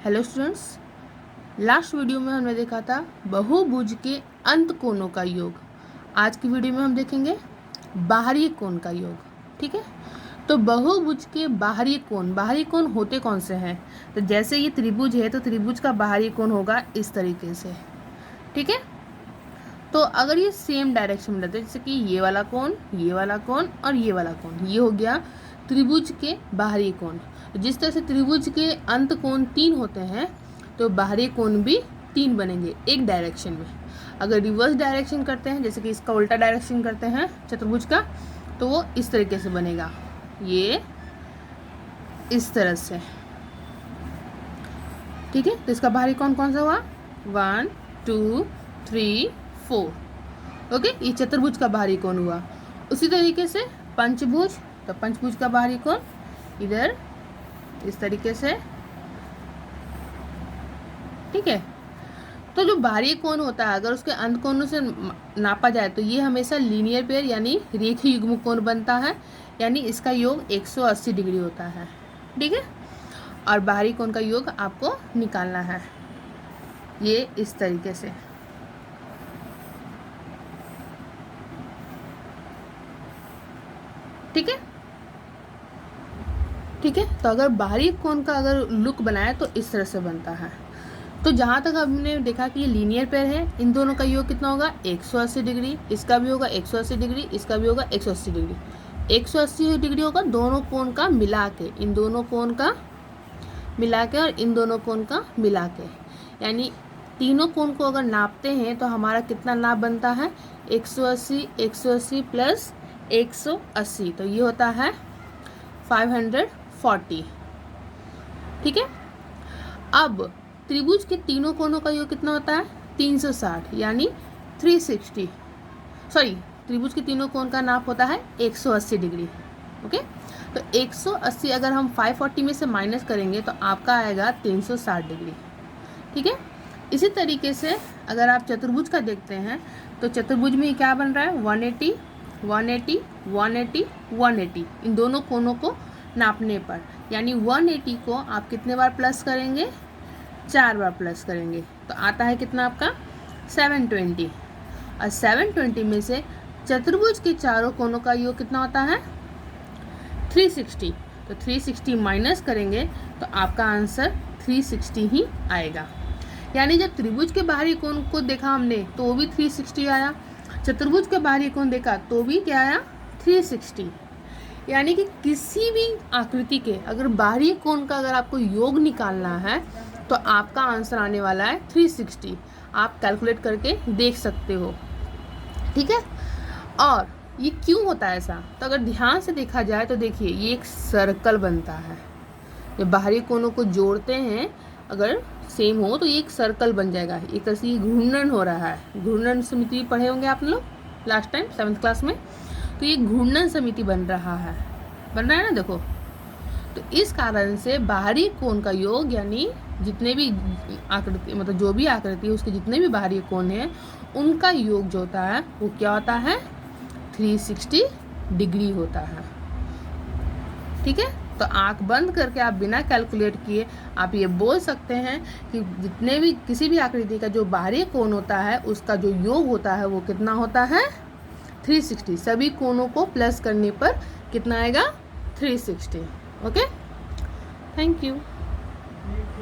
Hello students, last video में हमने देखा था बहुभुज के अंत कोणों का योग। आज की वीडियो में हम देखेंगे बाहरी कोण का योग। ठीक है, तो बहुभुज के बाहरी कोण होते कौन से हैं? तो जैसे ये त्रिभुज है तो त्रिभुज का बाहरी कोण होगा इस तरीके से। ठीक है, तो अगर ये सेम डायरेक्शन में रहते हैं, जैसे कि ये वाला कोण और ये वाला कोण, ये हो गया त्रिभुज के बाहरी कोण। जिस तरह से त्रिभुज के अंत कोण 3 होते हैं तो बाहरी कोण भी 3 बनेंगे एक डायरेक्शन में। अगर रिवर्स डायरेक्शन करते हैं, जैसे कि इसका उल्टा डायरेक्शन करते हैं चतुर्भुज का, तो वो इस तरीके से बनेगा, ये इस तरह से। ठीक है, तो इसका बाहरी कोण कौन सा हुआ? 1 2 3 4। ओके, ये चतुर्भुज का बाहरी कोण हुआ। उसी तरीके से पंचभुज, तो पंचभुज का बाहरी कोण इधर इस तरीके से। ठीक है, तो जो बाहरी कोण होता है अगर उसके अंत कोणों से नापा जाए तो ये हमेशा लीनियर पेयर यानी रेखीय युग्म कोण बनता है, यानी इसका योग 180 डिग्री होता है। ठीक है, और बाहरी कोण का योग आपको निकालना है ये इस तरीके से। ठीक है, तो अगर बाहरी कोण का अगर लुक बनाए तो इस तरह से बनता है। तो जहाँ तक हमने देखा कि ये लीनियर पेयर है, इन दोनों का योग कितना होगा? 180 डिग्री। इसका भी होगा 180 डिग्री, इसका भी होगा 180 डिग्री। 180 डिग्री होगा दोनों कोण का मिला के, इन दोनों कोण का मिला के और इन दोनों कोण का मिला के, यानी तीनों कोण को अगर नापते हैं तो हमारा कितना नाप बनता है? 180 180 प्लस 180, तो ये होता है 540। ठीक है, अब त्रिभुज के तीनों कोणों का योग कितना होता है? 360 यानी 360। सॉरी, त्रिभुज के तीनों कोण का नाप होता है 180 डिग्री। ओके, तो 180 अगर हम 540 में से माइनस करेंगे तो आपका आएगा 360 डिग्री। ठीक है, इसी तरीके से अगर आप चतुर्भुज का देखते हैं तो चतुर्भुज में क्या बन रहा है? 180 180 180 180, इन दोनों कोणों को नापने पर, यानी 180 को आप कितने बार प्लस करेंगे? 4 बार प्लस करेंगे, तो आता है कितना आपका? 720। और 720 में से चतुर्भुज के चारों कोणों का योग कितना होता है? 360। तो 360 माइनस करेंगे तो आपका आंसर 360 ही आएगा। यानी जब त्रिभुज के बाहरी कोण को देखा हमने तो वो भी 360 आया, चतुर्भुज के बाहरी कोण देखा तो भी क्या आया? 360। यानी कि किसी भी आकृति के अगर बाहरी कोण का अगर आपको योग निकालना है तो आपका आंसर आने वाला है 360। आप कैलकुलेट करके देख सकते हो। ठीक है, और ये क्यों होता है ऐसा? तो अगर ध्यान से देखा जाए तो देखिए ये एक सर्कल बनता है। जब बाहरी कोणों को जोड़ते हैं अगर सेम हो तो ये एक सर्कल बन जाएगा। एक तरह से ये घूर्णन हो रहा है। घूर्णन समिति पढ़े होंगे आप लोग लास्ट टाइम 7th क्लास में, तो ये घूर्णन समिति बन रहा है ना, देखो। तो इस कारण से बाहरी कोण का योग यानी जितने भी आकृति, मतलब जो भी आकृति है उसके जितने भी बाहरी कोण हैं उनका योग जो होता है वो क्या होता है? 360 डिग्री होता है। ठीक है, तो आंख बंद करके आप बिना कैलकुलेट किए आप ये बोल सकते हैं कि जितने भी किसी भी आकृति का जो बाहरी कोण होता है उसका जो योग होता है वो कितना होता है? 360। सभी कोणों को प्लस करने पर कितना आएगा? 360। Okay, thank you.